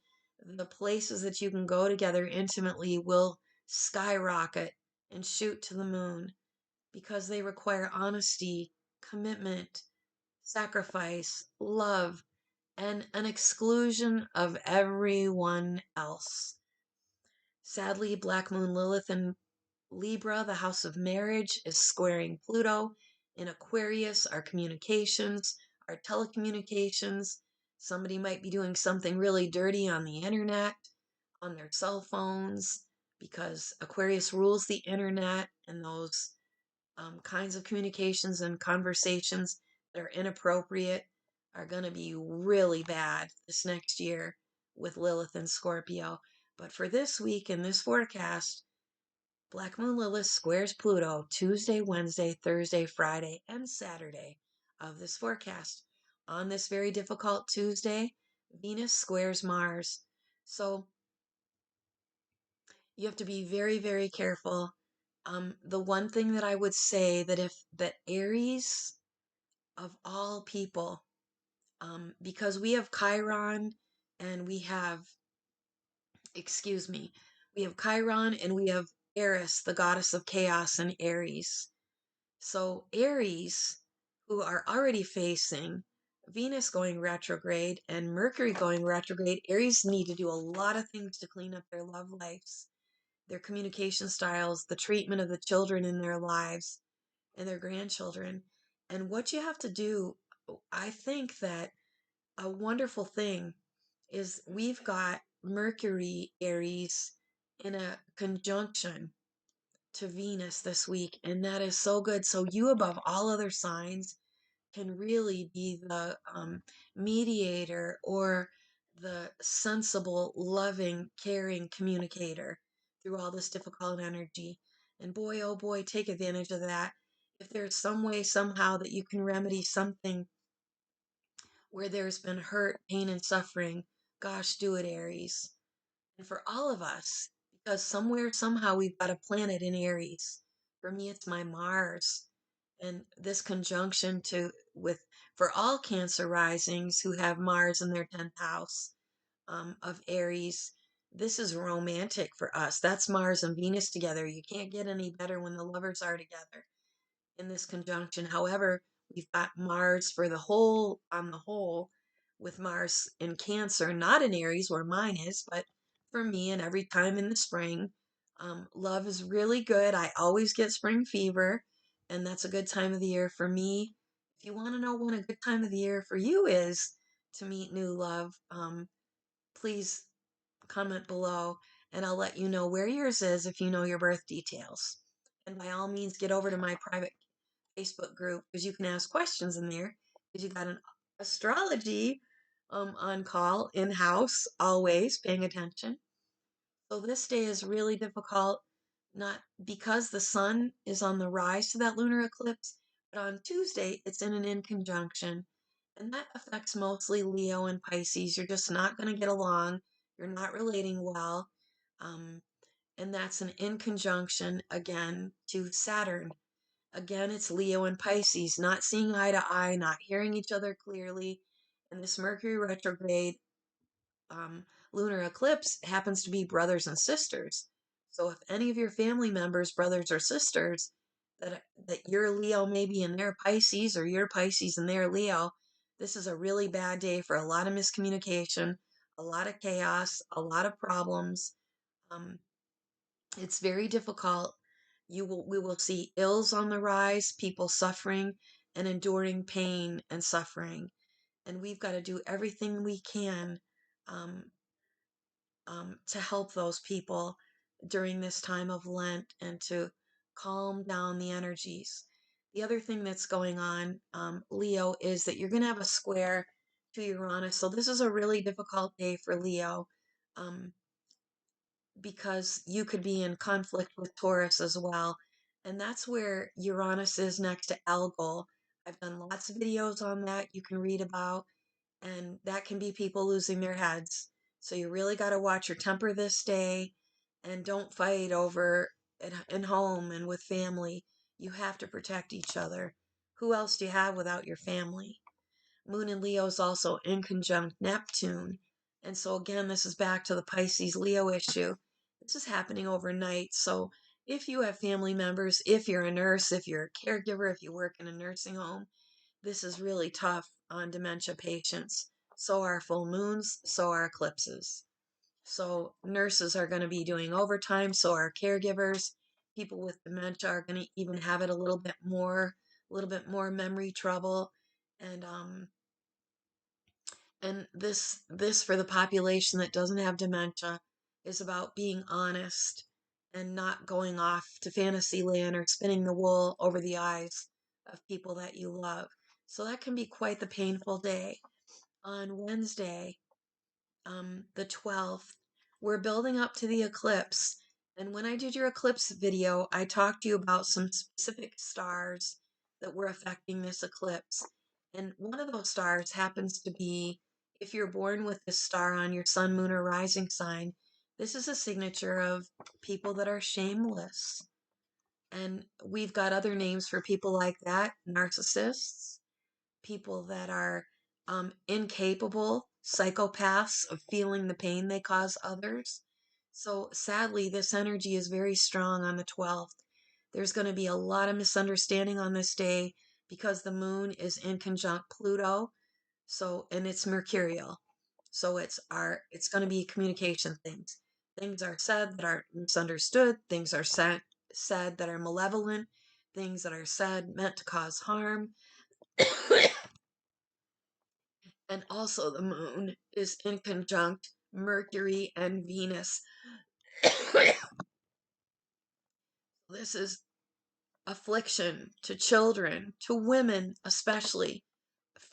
the places that you can go together intimately will skyrocket and shoot to the moon because they require honesty, commitment, sacrifice, love, and an exclusion of everyone else. Sadly, Black Moon Lilith in Libra, the house of marriage, is squaring Pluto. In Aquarius, our communications, our telecommunications. Somebody might be doing something really dirty on the internet, on their cell phones, because Aquarius rules the internet, and those kinds of communications and conversations that are inappropriate are going to be really bad this next year with Lilith and Scorpio. But for this week in this forecast, Black Moon Lilith squares Pluto Tuesday, Wednesday, Thursday, Friday, and Saturday of this forecast. On this very difficult Tuesday, Venus squares Mars. So you have to be very, very careful. The one thing that I would say that Aries of all people, because we have Chiron and excuse me, we have Chiron and we have Eris, the goddess of chaos, and Aries. So Aries, who are already facing Venus going retrograde and Mercury going retrograde, Aries need to do a lot of things to clean up their love lives, their communication styles, the treatment of the children in their lives and their grandchildren. And what you have to do, I think that a wonderful thing is we've got Mercury Aries in a conjunction to Venus this week, and that is so good. So you, above all other signs, can really be the mediator or the sensible, loving, caring communicator through all this difficult energy. And boy, oh boy, take advantage of that. If there's some way, somehow, that you can remedy something where there's been hurt, pain, and suffering, gosh, do it, Aries. And for all of us, because somewhere, somehow, we've got a planet in Aries. For me, it's my Mars. And this conjunction to with for all Cancer risings who have Mars in their 10th house of Aries, this is romantic for us. That's Mars and Venus together. You can't get any better when the lovers are together in this conjunction. However, we've got Mars for on the whole, with Mars in Cancer, not in Aries where mine is, but for me, and every time in the spring, love is really good. I always get spring fever, and that's a good time of the year for me. If you want to know when a good time of the year for you is to meet new love, please comment below and I'll let you know where yours is if you know your birth details. And by all means, get over to my private Facebook group because you can ask questions in there because you got an astrology on call in house, always paying attention. So this day is really difficult, not because the sun is on the rise to that lunar eclipse, but on Tuesday it's in an in conjunction. And that affects mostly Leo and Pisces. You're just not going to get along. You're not relating well. Um, and that's an in conjunction again to Saturn. Again, it's Leo and Pisces, not seeing eye to eye, not hearing each other clearly. And this Mercury retrograde um, lunar eclipse happens to be brothers and sisters. So if any of your family members, brothers or sisters, that you're Leo maybe and they're Pisces, or you're Pisces and they're Leo, this is a really bad day for a lot of miscommunication, a lot of chaos, a lot of problems. Um, it's very difficult. We will see ills on the rise, people suffering and enduring pain and suffering, and we've got to do everything we can um, to help those people during this time of Lent and to calm down the energies. The other thing that's going on, Leo, is that you're going to have a square to Uranus. So this is a really difficult day for Leo, um, because you could be in conflict with Taurus as well. And that's where Uranus is next to Algol. I've done lots of videos on that you can read about, and that can be people losing their heads. So you really got to watch your temper this day, and don't fight over at in home and with family. You have to protect each other. Who else do you have without your family? Moon in Leo is also in conjunct Neptune. And so again, this is back to the Pisces Leo issue. This is happening overnight. So if you have family members, if you're a nurse, if you're a caregiver, if you work in a nursing home, this is really tough on dementia patients. So are full moons, so are eclipses. So nurses are going to be doing overtime, so are caregivers. People with dementia are going to even have it a little bit more memory trouble. And this for the population that doesn't have dementia is about being honest and not going off to fantasy land or spinning the wool over the eyes of people that you love. So that can be quite the painful day. On Wednesday, the 12th, we're building up to the eclipse. And when I did your eclipse video, I talked to you about some specific stars that were affecting this eclipse. And one of those stars happens to be, if you're born with this star on your sun, moon, or rising sign, this is a signature of people that are shameless. And we've got other names for people like that: narcissists, people that are incapable, psychopaths of feeling the pain they cause others. So sadly, this energy is very strong on the 12th. There's going to be a lot of misunderstanding on this day because the moon is in conjunct Pluto. So, and it's mercurial. So it's going to be communication things. Things are said that are misunderstood, things are said that are malevolent, things that are said meant to cause harm. And also, the moon is in conjunct Mercury and Venus. This is affliction to children, to women, especially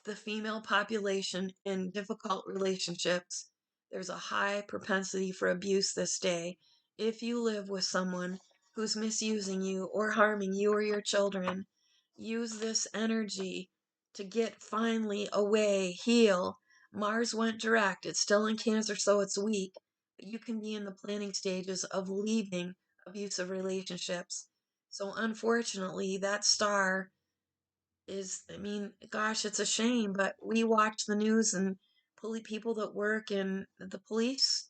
the female population in difficult relationships. There's a high propensity for abuse this day. If you live with someone who's misusing you or harming you or your children, use this energy to get finally away, heal. Mars went direct. It's still in Cancer, so it's weak. But you can be in the planning stages of leaving abusive relationships. So, unfortunately, that star is, I mean, gosh, it's a shame, but we watch the news, and people that work in the police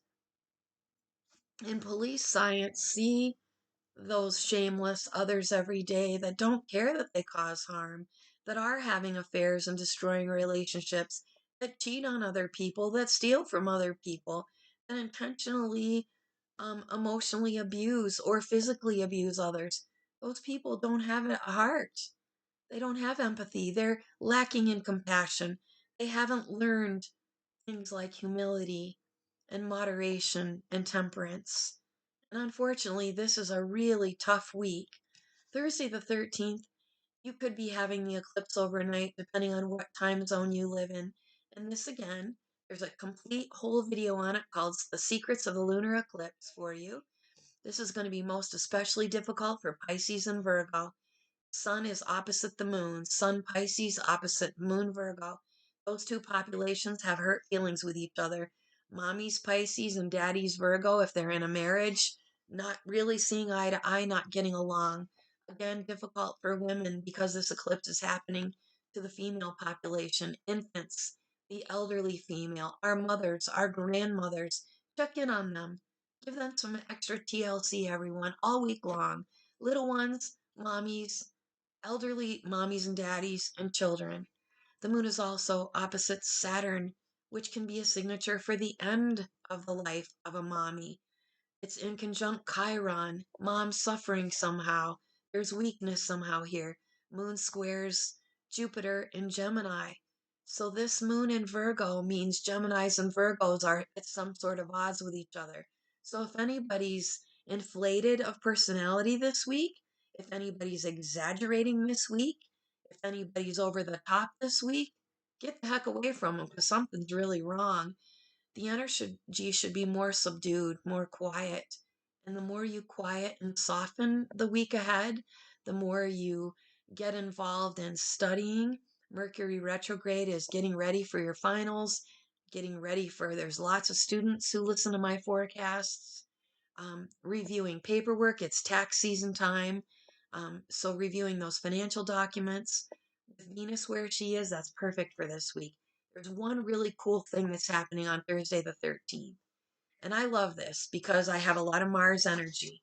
science see those shameless others every day that don't care that they cause harm, that are having affairs and destroying relationships, that cheat on other people, that steal from other people, that intentionally emotionally abuse or physically abuse others. Those people don't have a heart. They don't have empathy. They're lacking in compassion. They haven't learned things like humility and moderation and temperance. And unfortunately, this is a really tough week. Thursday the 13th, you could be having the eclipse overnight, depending on what time zone you live in. And this again, there's a complete whole video on it called The Secrets of the Lunar Eclipse for you. This is going to be most especially difficult for Pisces and Virgo. Sun is opposite the moon. Sun Pisces opposite moon Virgo. Those two populations have hurt feelings with each other. Mommy's Pisces and daddy's Virgo, if they're in a marriage, not really seeing eye to eye, not getting along. Again, difficult for women because this eclipse is happening to the female population, infants, the elderly female, our mothers, our grandmothers. Check in on them. Give them some extra TLC, everyone, all week long. Little ones, mommies, elderly mommies and daddies, and children. The moon is also opposite Saturn, which can be a signature for the end of the life of a mommy. It's in conjunct Chiron, mom suffering somehow. There's weakness somehow here. Moon squares Jupiter in Gemini. So this moon in Virgo means Geminis and Virgos are at some sort of odds with each other. So if anybody's inflated of personality this week, if anybody's exaggerating this week, if anybody's over the top this week, get the heck away from them because something's really wrong. The energy should be more subdued, more quiet. And the more you quiet and soften the week ahead, the more you get involved in studying. Mercury retrograde is getting ready for your finals, getting ready for, there's lots of students who listen to my forecasts, reviewing paperwork. It's tax season time. So reviewing those financial documents. With Venus where she is, that's perfect for this week. There's one really cool thing that's happening on Thursday the 13th. And I love this because I have a lot of Mars energy.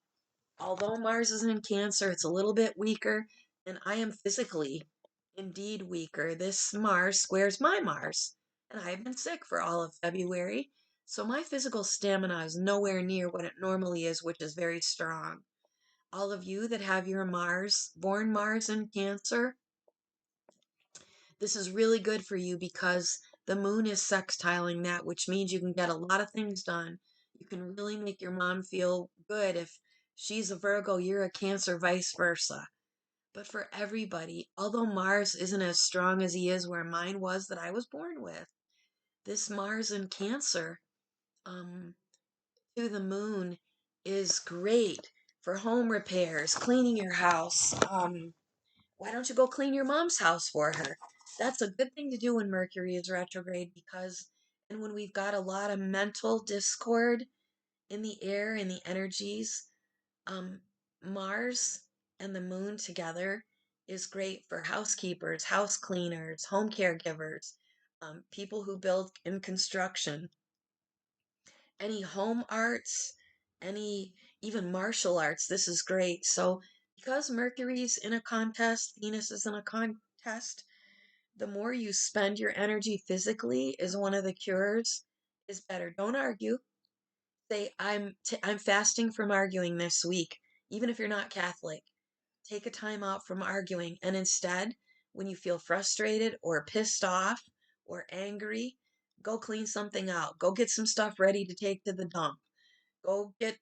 Although Mars is in Cancer, it's a little bit weaker, and I am physically indeed weaker. This Mars squares my Mars, and I've been sick for all of February. So my physical stamina is nowhere near what it normally is, which is very strong. All of you that have your Mars, born Mars in Cancer, this is really good for you because the moon is sextiling that, which means you can get a lot of things done. You can really make your mom feel good if she's a Virgo, you're a Cancer, vice versa. But for everybody, although Mars isn't as strong as he is where mine was that I was born with, this Mars in Cancer um, to the moon is great for home repairs, cleaning your house. Why don't you go clean your mom's house for her? That's a good thing to do when Mercury is retrograde because, and when we've got a lot of mental discord in the air, in the energies, um, Mars and the moon together is great for housekeepers, house cleaners, home caregivers, people who build in construction, any home arts, any even martial arts. This is great. So, because Mercury's in a contest, Venus is in a contest, the more you spend your energy physically is one of the cures is better. Don't argue. Say I'm fasting from arguing this week, even if you're not Catholic. Take a time out from arguing and instead, when you feel frustrated or pissed off or angry, go clean something out. Go get some stuff ready to take to the dump. Go get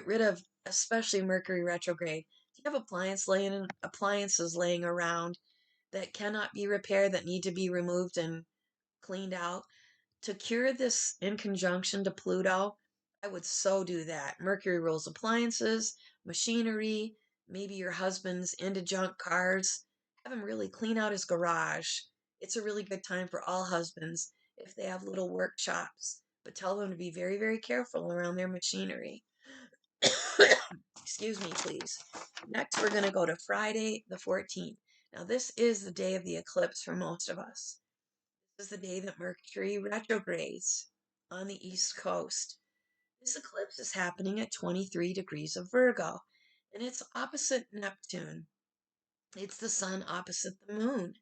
rid of, especially Mercury retrograde. Do you have appliances laying around that cannot be repaired, that need to be removed and cleaned out? To cure this in conjunction to Pluto, I would so do that. Mercury rules appliances, machinery, maybe your husband's into junk cars. Have him really clean out his garage. It's a really good time for all husbands if they have little workshops, but tell them to be very, very careful around their machinery. Excuse me, please. Next, we're going to go to Friday the 14th. Now, this is the day of the eclipse for most of us. This is the day that Mercury retrogrades on the East Coast. This eclipse is happening at 23 degrees of Virgo, and it's opposite Neptune. It's the sun opposite the moon.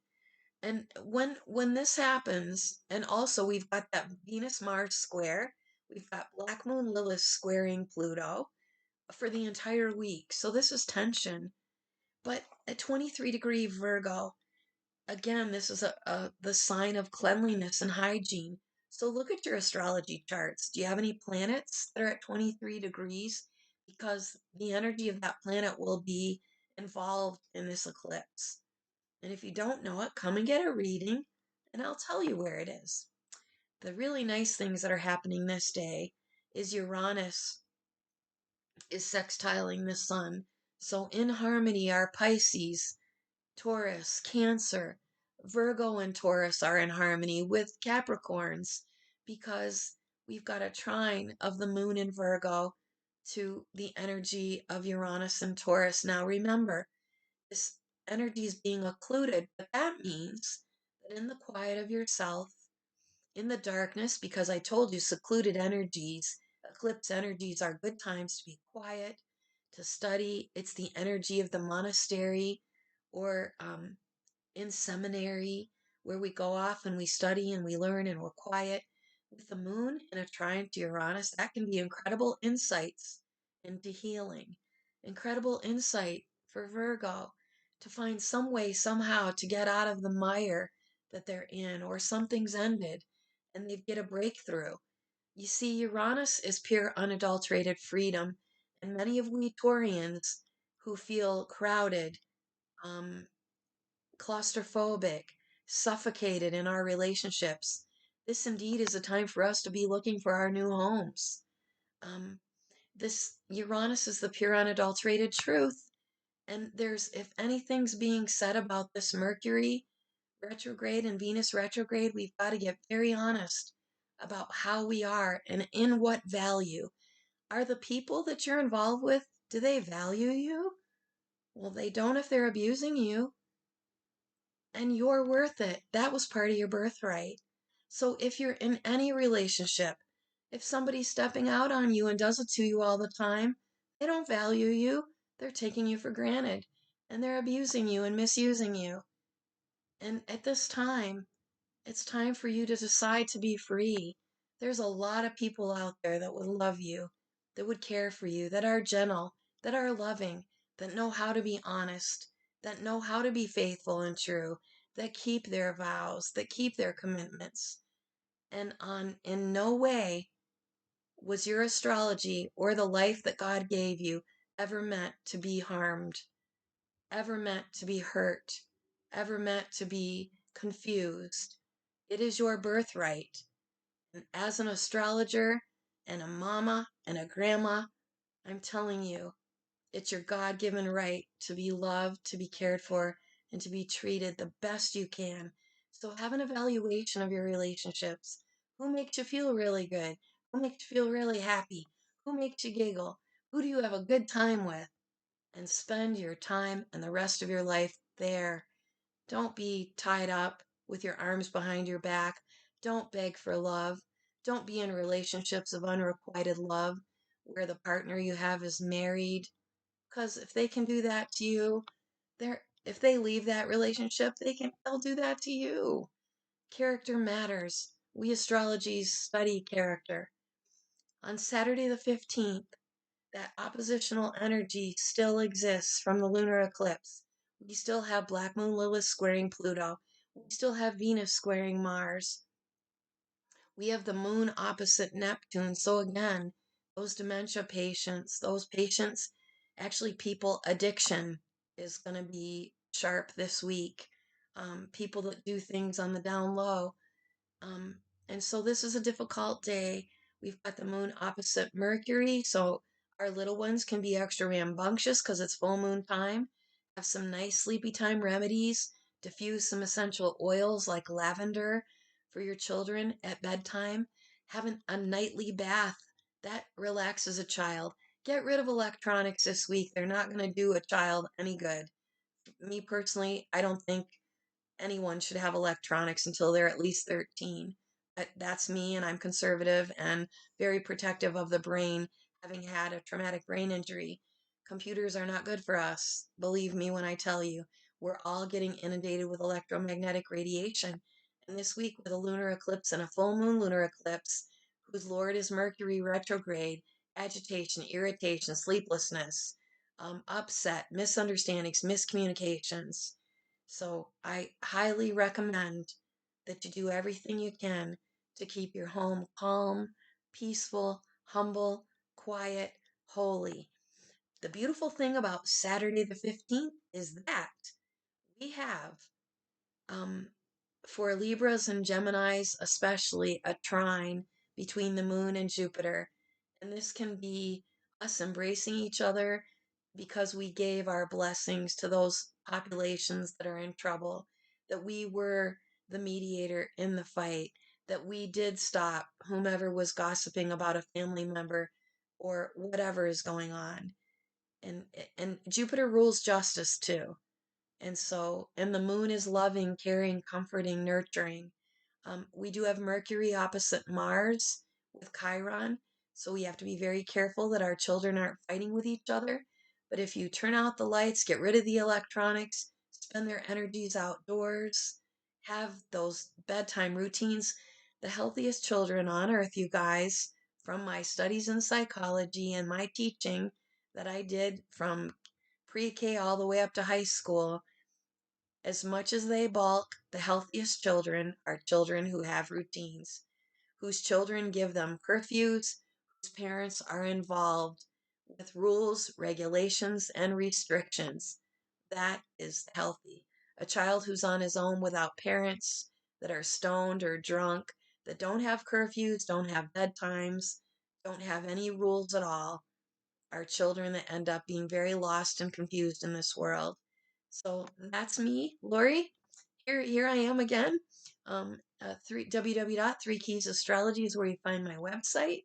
And when this happens, and also we've got that Venus Mars square, we've got Black Moon Lilith squaring Pluto for the entire week. So this is tension. But at 23-degree Virgo, again, this is the sign of cleanliness and hygiene. So look at your astrology charts. Do you have any planets that are at 23 degrees? Because the energy of that planet will be involved in this eclipse. And if you don't know it, come and get a reading, and I'll tell you where it is. The really nice things that are happening this day is Uranus is sextiling the sun. So in harmony are Pisces, Taurus, Cancer, Virgo and Taurus are in harmony with Capricorns because we've got a trine of the moon in Virgo to the energy of Uranus and Taurus. Now remember, this energy is being occluded, but that means that in the quiet of yourself, in the darkness, because I told you secluded energies, eclipse energies are good times to be quiet, to study. It's the energy of the monastery or in seminary where we go off and we study and we learn and we're quiet. With the moon in a trine to Uranus, that can be incredible insights into healing, incredible insight for Virgo to find some way, somehow, to get out of the mire that they're in, or something's ended and they get a breakthrough. You see, Uranus is pure, unadulterated freedom, and many of we Taurians who feel crowded, um, claustrophobic, suffocated in our relationships. This indeed is a time for us to be looking for our new homes. Um, this Uranus is the pure, unadulterated truth. And if anything's being said about this Mercury retrograde and Venus retrograde, we've got to get very honest about how we are and in what value. Are the people that you're involved with, do they value you? Well, they don't if they're abusing you. And you're worth it. That was part of your birthright. So if you're in any relationship, if somebody's stepping out on you and does it to you all the time, they don't value you. They're taking you for granted and they're abusing you and misusing you. And at this time, it's time for you to decide to be free. There's a lot of people out there that would love you, that would care for you, that are gentle, that are loving, that know how to be honest, that know how to be faithful and true, that keep their vows, that keep their commitments. And in no way was your astrology or the life that God gave you ever meant to be harmed, ever meant to be hurt, ever meant to be confused. It is your birthright. And as an astrologer and a mama and a grandma, I'm telling you, it's your God given right to be loved, to be cared for, and to be treated the best you can. So have an evaluation of your relationships. Who makes you feel really good? Who makes you feel really happy? Who makes you giggle? Who do you have a good time with? And spend your time and the rest of your life there. Don't be tied up with your arms behind your back. Don't beg for love. Don't be in relationships of unrequited love where the partner you have is married. Because if they can do that to you, if they leave that relationship, they'll do that to you. Character matters. We astrologies study character. On Saturday the 15th, that oppositional energy still exists from the lunar eclipse. We still have Black Moon Lilith squaring Pluto. We still have Venus squaring Mars. We have the moon opposite Neptune. So again, those dementia patients, those patients, actually people, addiction is going to be sharp this week. People that do things on the down low. Um, and so this is a difficult day. We've got the moon opposite Mercury, so our little ones can be extra rambunctious because it's full moon time. Have some nice sleepy time remedies. Diffuse some essential oils like lavender for your children at bedtime. Have a nightly bath. That relaxes a child. Get rid of electronics this week. They're not going to do a child any good. Me personally, I don't think anyone should have electronics until they're at least 13. That's me, and I'm conservative and very protective of the brain, having had a traumatic brain injury. Computers are not good for us. Believe me when I tell you, we're all getting inundated with electromagnetic radiation. And this week, with a lunar eclipse and a full moon lunar eclipse, whose lord is Mercury retrograde, agitation, irritation, sleeplessness, upset, misunderstandings, miscommunications. So I highly recommend that you do everything you can to keep your home calm, peaceful, humble, quiet, holy. The beautiful thing about Saturday the 15th is that we have, um, for Libras and Geminis, especially, a trine between the moon and Jupiter. And this can be us embracing each other because we gave our blessings to those populations that are in trouble. that we were the mediator in the fight, that we did stop whomever was gossiping about a family member or whatever is going on. And and Jupiter rules justice too. And the moon is loving, caring, comforting, nurturing. We do have Mercury opposite Mars with Chiron, so we have to be very careful that our children aren't fighting with each other. But if you turn out the lights, get rid of the electronics, spend their energies outdoors, have those bedtime routines, the healthiest children on earth, you guys, from my studies in psychology and my teaching that I did from pre-K all the way up to high school, as much as they bulk, the healthiest children are children who have routines, whose children give them curfews, whose parents are involved with rules, regulations, and restrictions. That is healthy. A child who's on his own without parents, that are stoned or drunk, that don't have curfews, don't have bedtimes, don't have any rules at all, are children that end up being very lost and confused in this world. So that's me, Lori. Here I am again. www.3keysastrology is where you find my website.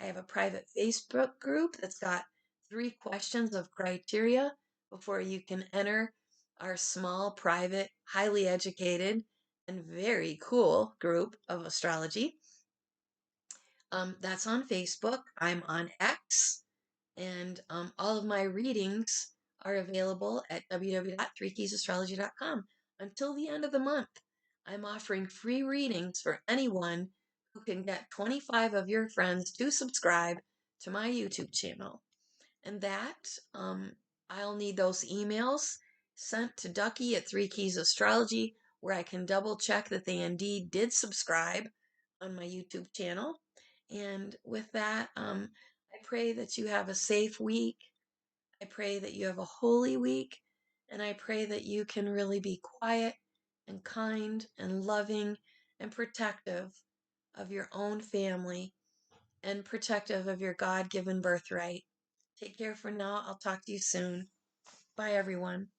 I have a private Facebook group that's got 3 questions of criteria before you can enter our small, private, highly educated, and very cool group of astrology. That's on Facebook. I'm on X. And all of my readings are available at www.3keysastrology.com. Until the end of the month, I'm offering free readings for anyone who can get 25 of your friends to subscribe to my YouTube channel. And I'll need those emails sent to Ducky at 3keysastrology, where I can double check that they indeed did subscribe on my YouTube channel. And with that, I pray that you have a safe week. I pray that you have a holy week. And I pray that you can really be quiet and kind and loving and protective of your own family and protective of your God given birthright. Take care for now. I'll talk to you soon. Bye, everyone.